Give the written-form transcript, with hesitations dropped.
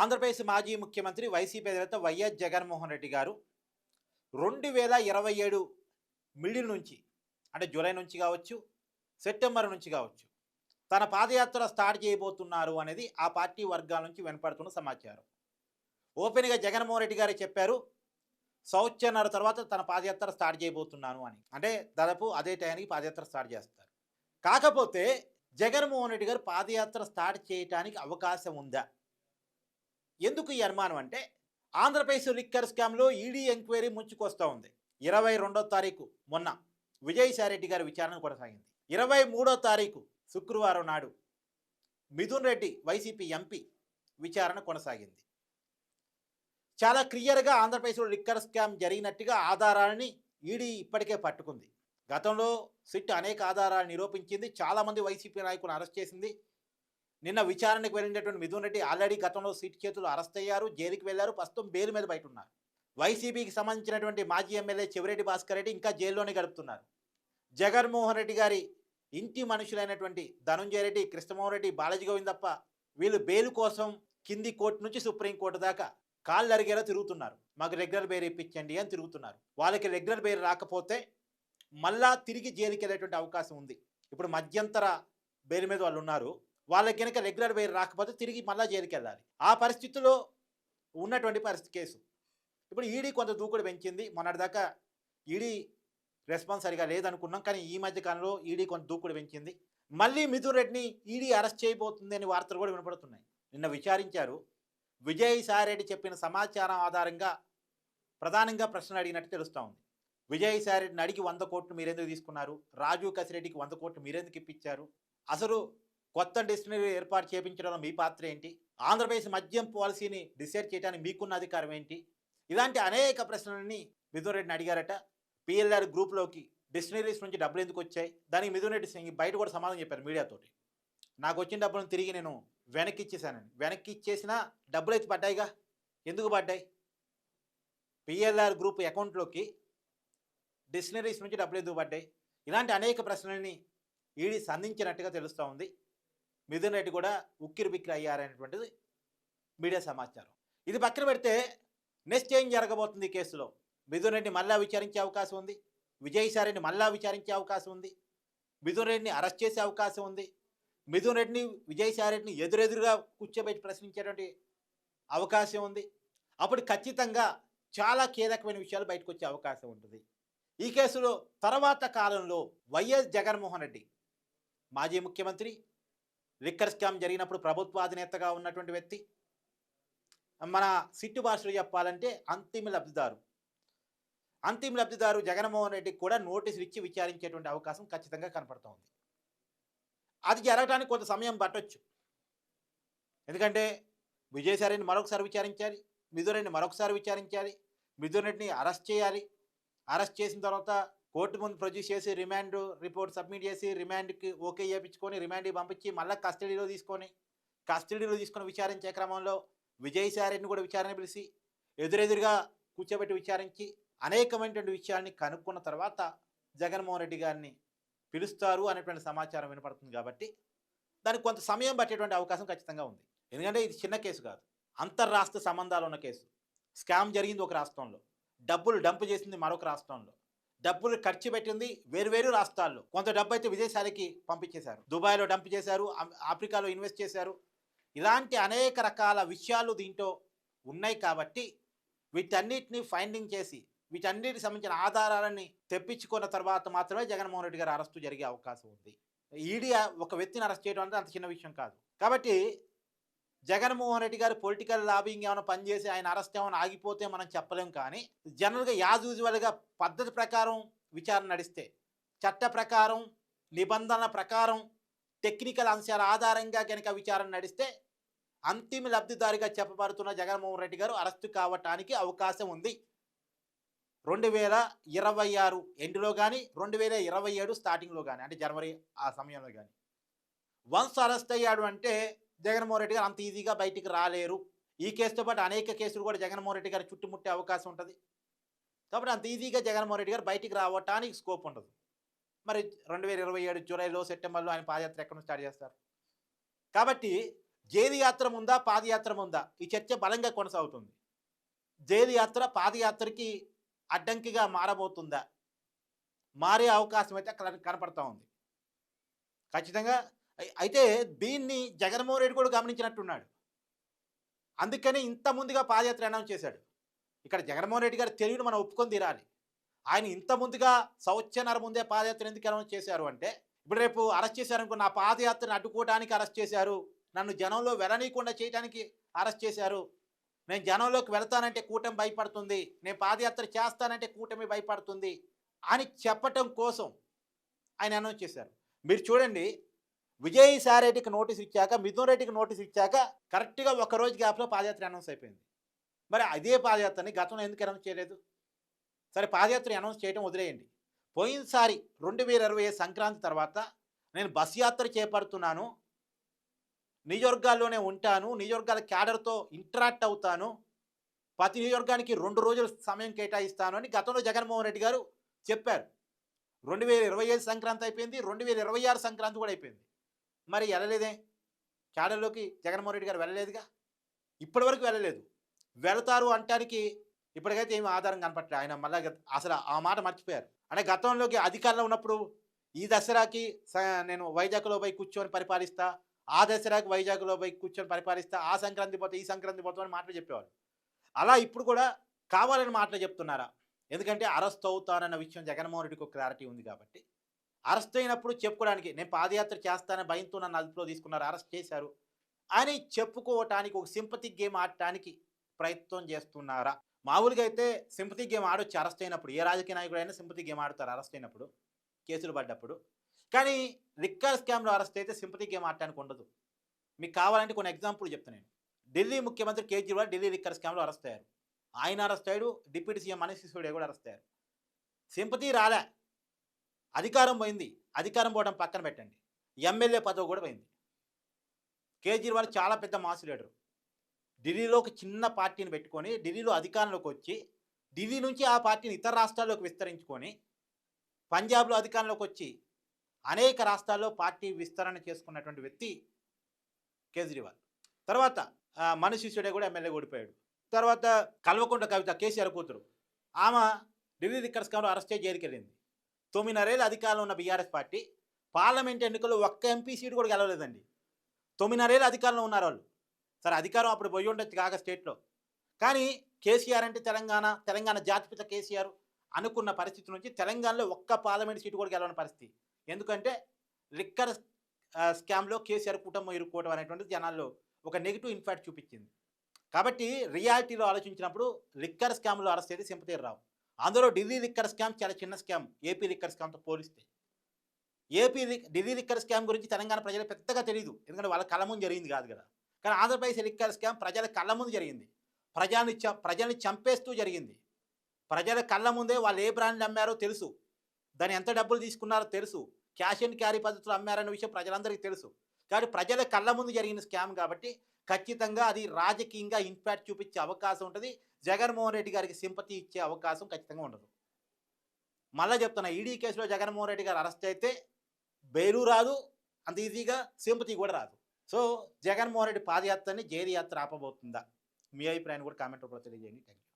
ఆంధ్రప్రదేశ్ మాజీ ముఖ్యమంత్రి వైసీపీ అధినేత వైఎస్ జగన్మోహన్ రెడ్డి గారు 2027 మిడిల్ నుంచి అంటే జూలై నుంచి కావచ్చు, సెప్టెంబర్ నుంచి కావచ్చు, తన పాదయాత్ర స్టార్ట్ చేయబోతున్నారు అనేది ఆ పార్టీ వర్గాల నుంచి వినపడుతున్న సమాచారం. ఓపెన్‌గా జగన్మోహన్ రెడ్డి గారే చెప్పారు. సంవత్సరన్నర తర్వాత తన పాదయాత్ర స్టార్ట్ చేయబోతున్నాను అని. అంటే దాదాపు అదే టయానికి పాదయాత్ర స్టార్ట్ చేస్తారు. కాకపోతే జగన్మోహన్ రెడ్డి గారు పాదయాత్ర స్టార్ట్ చేయటానికి అవకాశం ఉందా? ఎందుకు ఈ అనుమానం అంటే, ఆంధ్రప్రదేశ్ లిక్కర్ స్కామ్‌లో ఈడీ ఎంక్వైరీ ముంచుకొస్తా ఉంది. 22వ తారీఖు మొన్న విజయసాయిరెడ్డి గారి విచారణ కొనసాగింది. 23వ తారీఖు శుక్రవారం నాడు మిథున్ రెడ్డి వైసీపీ ఎంపీ విచారణ కొనసాగింది. చాలా క్లియర్‌గా ఆంధ్రప్రదేశ్‌లో లిక్కర్ స్కామ్ జరిగినట్టుగా ఆధారాలని ఈడీ ఇప్పటికే పట్టుకుంది. గతంలో సిట్ అనేక ఆధారాలు నిరూపించింది. చాలామంది వైసీపీ నాయకులను అరెస్ట్ చేసింది. నిన్న విచారణకు వెళ్ళినటువంటి మిథున్ రెడ్డి ఆల్రెడీ గతంలో సిట్ చేతులు అరెస్ట్ అయ్యారు, జైలుకి వెళ్లారు, ప్రస్తుతం బెయిల్ మీద బయట ఉన్నారు. వైసీపీకి సంబంధించినటువంటి మాజీ ఎమ్మెల్యే చెవిరెడ్డి భాస్కర్ రెడ్డి ఇంకా జైల్లోనే గడుపుతున్నారు. జగన్మోహన్ రెడ్డి గారి ఇంటి మనుషులైనటువంటి ధనుంజయ రెడ్డి, కృష్ణమోహన్ రెడ్డి, బాలాజీ గోవిందప్ప వీళ్ళు బెయిల్ కోసం కింది కోర్టు నుంచి సుప్రీంకోర్టు దాకా కాళ్ళు అరిగేలా తిరుగుతున్నారు. మాకు రెగ్యులర్ బెయిల్ ఇప్పించండి అని తిరుగుతున్నారు. వాళ్ళకి రెగ్యులర్ బెయిల్ రాకపోతే మళ్ళా తిరిగి జైలుకి వెళ్ళేటువంటి అవకాశం ఉంది. ఇప్పుడు మధ్యంతర బెయిల్ మీద వాళ్ళు ఉన్నారు. వాళ్ళకి కనుక రెగ్యులర్ బెయిల్ రాకపోతే తిరిగి మళ్ళీ జైలుకి వెళ్ళాలి. ఆ పరిస్థితిలో ఉన్నటువంటి పరిస్థితి కేసు. ఇప్పుడు ఈడీ కొంత దూకుడు పెంచింది. మొన్నటిదాకా ఈడీ రెస్పాన్స్ సరిగా లేదనుకున్నాం, కానీ ఈ మధ్య కాలంలో ఈడీ కొంత దూకుడు పెంచింది. మళ్ళీ మిథున్ రెడ్డిని ఈడీ అరెస్ట్ చేయబోతుంది అని వార్తలు కూడా వినపడుతున్నాయి. నిన్న విచారించారు. విజయసాయిరెడ్డి చెప్పిన సమాచారం ఆధారంగా ప్రధానంగా ప్రశ్నలు అడిగినట్టు తెలుస్తూ ఉంది. విజయసాయిరెడ్డిని అడిగి 100 కోట్లు మీరెందుకు తీసుకున్నారు? రాజు కసిరెడ్డికి 100 కోట్లు మీరెందుకు ఇప్పించారు? అసలు కొత్త డిస్టిలరీ ఏర్పాటు చేయించడంలో మీ పాత్ర ఏంటి? ఆంధ్రప్రదేశ్ మద్యం పాలసీని డిసైడ్ చేయడానికి మీకున్న అధికారం ఏంటి? ఇలాంటి అనేక ప్రశ్నలని మిథున్ రెడ్డిని అడిగారట. పిఎల్ఆర్ గ్రూప్లోకి డిస్టిలరీస్ నుంచి డబ్బులు ఎందుకు వచ్చాయి? దానికి మిథున్ రెడ్డి బయట కూడా సమాధానం చెప్పారు మీడియాతోటి. నాకు వచ్చిన డబ్బులను తిరిగి నేను వెనక్కి ఇచ్చేసానని. వెనక్కి ఇచ్చేసినా డబ్బులు అయితే పడ్డాయిగా. ఎందుకు పడ్డాయి? పిఎల్ఆర్ గ్రూప్ అకౌంట్లోకి డిస్టిలరీస్ నుంచి డబ్బులు ఎందుకు పడ్డాయి? ఇలాంటి అనేక ప్రశ్నలని ఈడీ సంధించినట్టుగా తెలుస్తూ ఉంది. మిథున్ రెడ్డి కూడా ఉక్కిరి బిక్కిరి అయ్యారనేటువంటిది మీడియా సమాచారం. ఇది పక్కన పెడితే నెక్స్ట్ ఏం జరగబోతుంది ఈ కేసులో? మిథున్ రెడ్డిని మళ్ళా విచారించే అవకాశం ఉంది. విజయసాయిరెడ్డిని మళ్ళా విచారించే అవకాశం ఉంది. మిథున్ రెడ్డిని అరెస్ట్ చేసే అవకాశం ఉంది. మిథున్ రెడ్డిని, విజయసాయిరెడ్డిని ఎదురెదురుగా కూర్చోబెట్టి ప్రశ్నించేటువంటి అవకాశం ఉంది. అప్పుడు ఖచ్చితంగా చాలా కీలకమైన విషయాలు బయటకు వచ్చే అవకాశం ఉంటుంది. ఈ కేసులో తర్వాత కాలంలో వైఎస్ జగన్మోహన్ రెడ్డి మాజీ ముఖ్యమంత్రి, లిక్కర్ స్కామ్ జరిగినప్పుడు ప్రభుత్వ అధినేతగా ఉన్నటువంటి వ్యక్తి, మన సిట్టు భాషలో చెప్పాలంటే అంతిమ లబ్ధిదారు జగన్మోహన్ రెడ్డికి కూడా నోటీసులు ఇచ్చి విచారించేటువంటి అవకాశం ఖచ్చితంగా కనపడుతూ ఉంది. అది జరగడానికి కొంత సమయం పట్టొచ్చు. ఎందుకంటే విజయసాయిరెడ్డిని మరొకసారి విచారించాలి, మిథున్ రెడ్డిని మరొకసారి విచారించాలి, మిథున్ రెడ్డిని అరెస్ట్ చేయాలి. అరెస్ట్ చేసిన తర్వాత కోర్టు ముందు ప్రొడ్యూస్ చేసి రిమాండ్ రిపోర్ట్ సబ్మిట్ చేసి రిమాండ్కి ఓకే చేయించుకొని రిమాండ్కి పంపించి మళ్ళీ కస్టడీలో తీసుకొని విచారించే క్రమంలో విజయసాయిరెడ్డిని కూడా విచారణ పిలిచి ఎదురెదురుగా కూర్చోబెట్టి విచారించి అనేకమైనటువంటి విషయాల్ని కనుక్కున్న తర్వాత జగన్మోహన్ రెడ్డి గారిని పిలుస్తారు అనేటువంటి సమాచారం వినపడుతుంది. కాబట్టి దానికి కొంత సమయం పట్టేటువంటి అవకాశం ఖచ్చితంగా ఉంది. ఎందుకంటే ఇది చిన్న కేసు కాదు, అంతర్రాష్ట్ర సంబంధాలు ఉన్న కేసు. స్కామ్ జరిగింది ఒక రాష్ట్రంలో, డబ్బులు డంప్ చేసింది మరొక రాష్ట్రంలో, డబ్బులు ఖర్చు పెట్టింది వేరు రాష్ట్రాల్లో. కొంత డబ్బు అయితే విదేశాలకి పంపించేశారు, దుబాయ్లో డంప్ చేశారు, ఆఫ్రికాలో ఇన్వెస్ట్ చేశారు. ఇలాంటి అనేక రకాల విషయాలు దీంట్లో ఉన్నాయి. కాబట్టి వీటన్నిటిని ఫైండింగ్ చేసి వీటన్నిటికి సంబంధించిన ఆధారాలని తెప్పించుకున్న తర్వాత మాత్రమే జగన్మోహన్ రెడ్డి గారి అరెస్టు జరిగే అవకాశం ఉంది. ఈడీ ఒక వ్యక్తిని అరెస్ట్ చేయడం అంటే అంత చిన్న విషయం కాదు. కాబట్టి జగన్మోహన్ రెడ్డి గారు పొలిటికల్ లాబింగ్ ఏమైనా పనిచేసి ఆయన అరెస్ట్ ఏమైనా ఆగిపోతే మనం చెప్పలేం. కానీ జనరల్గా యాజ్ పద్ధతి ప్రకారం విచారణ నడిస్తే, చట్ట ప్రకారం, నిబంధనల ప్రకారం, టెక్నికల్ అంశాల ఆధారంగా కనుక విచారణ నడిస్తే అంతిమ లబ్ధిదారిగా చెప్పబడుతున్న జగన్మోహన్ రెడ్డి గారు అరెస్టు కావటానికి అవకాశం ఉంది. 2026 ఎండ్లో కానీ 2027 స్టార్టింగ్లో కానీ, అంటే జనవరి ఆ సమయంలో కానీ వన్స్ అరెస్ట్ అయ్యాడు అంటే జగన్మోహన్ రెడ్డి గారు అంత ఈజీగా బయటికి రాలేరు. ఈ కేసుతో పాటు అనేక కేసులు కూడా జగన్మోహన్ రెడ్డి గారు చుట్టుముట్టే అవకాశం ఉంటుంది. కాబట్టి అంత ఈజీగా జగన్మోహన్ రెడ్డి గారు బయటికి రావటానికి స్కోప్ ఉండదు. మరి 2027 జూలైలో, సెప్టెంబర్లో ఆయన పాదయాత్ర ఎక్కడ నుంచి స్టార్ట్ చేస్తారు? కాబట్టి జైలు యాత్ర ఉందా, పాదయాత్ర ఉందా? ఈ చర్చ బలంగా కొనసాగుతుంది. జైలు యాత్ర పాదయాత్రకి అడ్డంకిగా మారబోతుందా? మారే అవకాశం అయితే అక్కడ కనపడతా ఉంది. ఖచ్చితంగా అయితే దీన్ని జగన్మోహన్ రెడ్డి కూడా గమనించినట్టున్నాడు. అందుకని ఇంత ముందుగా పాదయాత్ర అనౌన్స్ చేశాడు. ఇక్కడ జగన్మోహన్ రెడ్డి గారి తెలివిని మనం ఒప్పుకొని తీరాలి. ఆయన ఇంత ముందుగా సంవత్సరాల ముందే పాదయాత్ర ఎందుకు అనౌన్స్ చేశారు అంటే, ఇప్పుడు రేపు అరెస్ట్ చేశారనుకో, నా పాదయాత్రను అడ్డుకోవడానికి అరెస్ట్ చేశారు, నన్ను జనంలో వెళ్ళనీయకుండా చేయడానికి అరెస్ట్ చేశారు, నేను జనంలోకి వెళ్తానంటే కూటమి భయపడుతుంది, నేను పాదయాత్ర చేస్తానంటే కూటమి భయపడుతుంది అని చెప్పటం కోసం ఆయన అనౌన్స్ చేశారు. మీరు చూడండి, విజయసాయిరెడ్డికి నోటీస్ ఇచ్చాక, మిథున్ రెడ్డికి నోటీస్ ఇచ్చాక కరెక్ట్గా ఒకరోజు గ్యాప్లో పాదయాత్ర అనౌన్స్ అయిపోయింది. మరి అదే పాదయాత్రని గతంలో ఎందుకు అనౌన్స్ చేయలేదు? సరే, పాదయాత్ర అనౌన్స్ చేయడం వదిలేయండి. పోయినసారి 2025 సంక్రాంతి తర్వాత నేను బస్ యాత్ర చేపడుతున్నాను, నియోజకవర్గాల్లోనే ఉంటాను, నియోజకవర్గాల క్యాడర్తో ఇంటరాక్ట్ అవుతాను, ప్రతి నియోజకవర్గానికి 2 రోజులు సమయం కేటాయిస్తాను అని గతంలో జగన్మోహన్ రెడ్డి గారు చెప్పారు. 2025 సంక్రాంతి అయిపోయింది, 2026 సంక్రాంతి కూడా అయిపోయింది. మరి వెళ్ళలేదే? క్యాడర్లోకి జగన్మోహన్ రెడ్డి గారు వెళ్ళలేదుగా, ఇప్పటివరకు వెళ్ళలేదు. వెళతారు అంటానికి ఇప్పటికైతే ఏమి ఆధారం కనపట్లేదు. ఆయన మళ్ళీ అసలు ఆ మాట మర్చిపోయారు. అంటే గతంలోకి అధికారంలో ఉన్నప్పుడు ఈ దసరాకి నేను వైజాగ్లో పోయి కూర్చొని పరిపాలిస్తా, ఆ దసరాకి వైజాగ్లో పోయి కూర్చొని పరిపాలిస్తా, ఆ సంక్రాంతి పోతే ఈ సంక్రాంతి పోతాం అని మాటలు చెప్పేవారు. అలా ఇప్పుడు కూడా కావాలని మాటలు చెప్తున్నారా? ఎందుకంటే అరెస్ట్ అవుతానన్న విషయం జగన్మోహన్ రెడ్డికి ఒక క్లారిటీ ఉంది కాబట్టి, అరెస్ట్ అయినప్పుడు చెప్పుకోవడానికి, నేను పాదయాత్ర చేస్తానని భయంతో నన్ను అదుపులో తీసుకున్నారు, అరెస్ట్ చేశారు అని చెప్పుకోవటానికి, ఒక సింపతిక్ గేమ్ ఆడటానికి ప్రయత్నం చేస్తున్నారా? మామూలుగా అయితే సింపతిక్ గేమ్ ఆడొచ్చు అరెస్ట్ అయినప్పుడు. ఏ రాజకీయ నాయకుడైనా సింపతిక్ గేమ్ ఆడతారు అరెస్ట్ అయినప్పుడు, కేసులు పడ్డప్పుడు. కానీ లిక్కర్ స్కామ్లో అరెస్ట్ అయితే సింపతిక్ గేమ్ ఆడటానికి ఉండదు. మీకు కావాలంటే కొన్ని ఎగ్జాంపుల్ చెప్తాను నేను. ఢిల్లీ ముఖ్యమంత్రి కేజ్రీవాల్ ఢిల్లీ లిక్కర్ స్కామ్లో అరెస్ట్ అయ్యారు. ఆయన అరెస్ట్ అయ్యాడు, డిప్యూటీ సీఎం మనీష్ సిసోడియా కూడా అరెస్ట్ అయ్యారు. సింపతి రాలే, అధికారం పోయింది. అధికారం పోవడం పక్కన పెట్టండి, ఎమ్మెల్యే పదవి కూడా పోయింది. కేజ్రీవాల్ చాలా పెద్ద మాస్ లీడరు. ఢిల్లీలో ఒక చిన్న పార్టీని పెట్టుకొని ఢిల్లీలో అధికారంలోకి వచ్చి, ఢిల్లీ నుంచి ఆ పార్టీని ఇతర రాష్ట్రాల్లోకి విస్తరించుకొని, పంజాబ్లో అధికారంలోకి వచ్చి అనేక రాష్ట్రాల్లో పార్టీ విస్తరణ చేసుకున్నటువంటి వ్యక్తి కేజ్రీవాల్. తర్వాత మనీష్ సిసోడియా కూడా ఎమ్మెల్యే ఓడిపోయాడు. తర్వాత కల్వకుంట్ల కవిత, కేసీఆర్ కూతురు, ఆమె ఢిల్లీ లిక్కర్ స్కామ్లో అరెస్ట్ అయ్యి జైలుకి వెళ్ళింది. 9.5 ఏళ్ళు అధికారంలో ఉన్న బీఆర్ఎస్ పార్టీ పార్లమెంట్ ఎన్నికల్లో ఒక్క ఎంపీ సీటు కూడా గెలవలేదండి. 9.5 ఏళ్ళు అధికారంలో ఉన్నారు వాళ్ళు. సరే, అధికారం అప్పుడు పోయి ఉండొచ్చు కాక స్టేట్లో, కానీ కేసీఆర్ అంటే తెలంగాణ జాతిపిత కేసీఆర్ అనుకున్న పరిస్థితి నుంచి తెలంగాణలో ఒక్క పార్లమెంట్ సీటు కూడా గెలవని పరిస్థితి. ఎందుకంటే లిక్కర్ స్కామ్లో కేసీఆర్ కుటుంబం ఇరుక్కోవడం అనేటువంటిది జనాల్లో ఒక నెగిటివ్ ఇంపాక్ట్ చూపించింది. కాబట్టి రియాలిటీలో ఆలోచించినప్పుడు లిక్కర్ స్కామ్లో అరెస్ట్ అయితే సింపతి రావు. అందులో ఢిల్లీ లిక్కర్ స్కామ్ చాలా చిన్న స్కామ్ ఏపీ లిక్కర్ స్కామ్తో పోలిస్తే. ఢిల్లీ లిక్కర్ స్కామ్ గురించి తెలంగాణ ప్రజలకు పెద్దగా తెలియదు, ఎందుకంటే వాళ్ళ కళ్ళ ముందు జరిగింది కాదు కదా. కానీ ఆంధ్రప్రదేశ్ లిక్కర్ స్కామ్ ప్రజల కళ్ళ ముందు జరిగింది, ప్రజల్ని చంపేస్తూ జరిగింది. ప్రజల కళ్ళ ముందే వాళ్ళు ఏ బ్రాండ్లు అమ్మారో తెలుసు, దాన్ని ఎంత డబ్బులు తీసుకున్నారో తెలుసు, క్యాష్ అండ్ క్యారీ పద్ధతిలో అమ్మారనే విషయం ప్రజలందరికీ తెలుసు. కాబట్టి ప్రజల కళ్ళ ముందు జరిగిన స్కామ్ కాబట్టి ఖచ్చితంగా అది రాజకీయంగా ఇంపాక్ట్ చూపించే అవకాశం ఉంటుంది. జగన్మోహన్ రెడ్డి గారికి సింపతి ఇచ్చే అవకాశం ఖచ్చితంగా ఉండదు. మళ్ళీ చెప్తున్నా, ఈడీ కేసులో జగన్మోహన్ రెడ్డి గారు అరెస్ట్ అయితే బెయిలు రాదు, అంత ఈజీగా సింపతి కూడా రాదు. సో జగన్మోహన్ రెడ్డి పాదయాత్రని జైలు యాత్ర ఆపబోతుందా? మీ అభిప్రాయాన్ని కూడా కామెంట్ రూపంలో తెలియజేయండి. Thank you.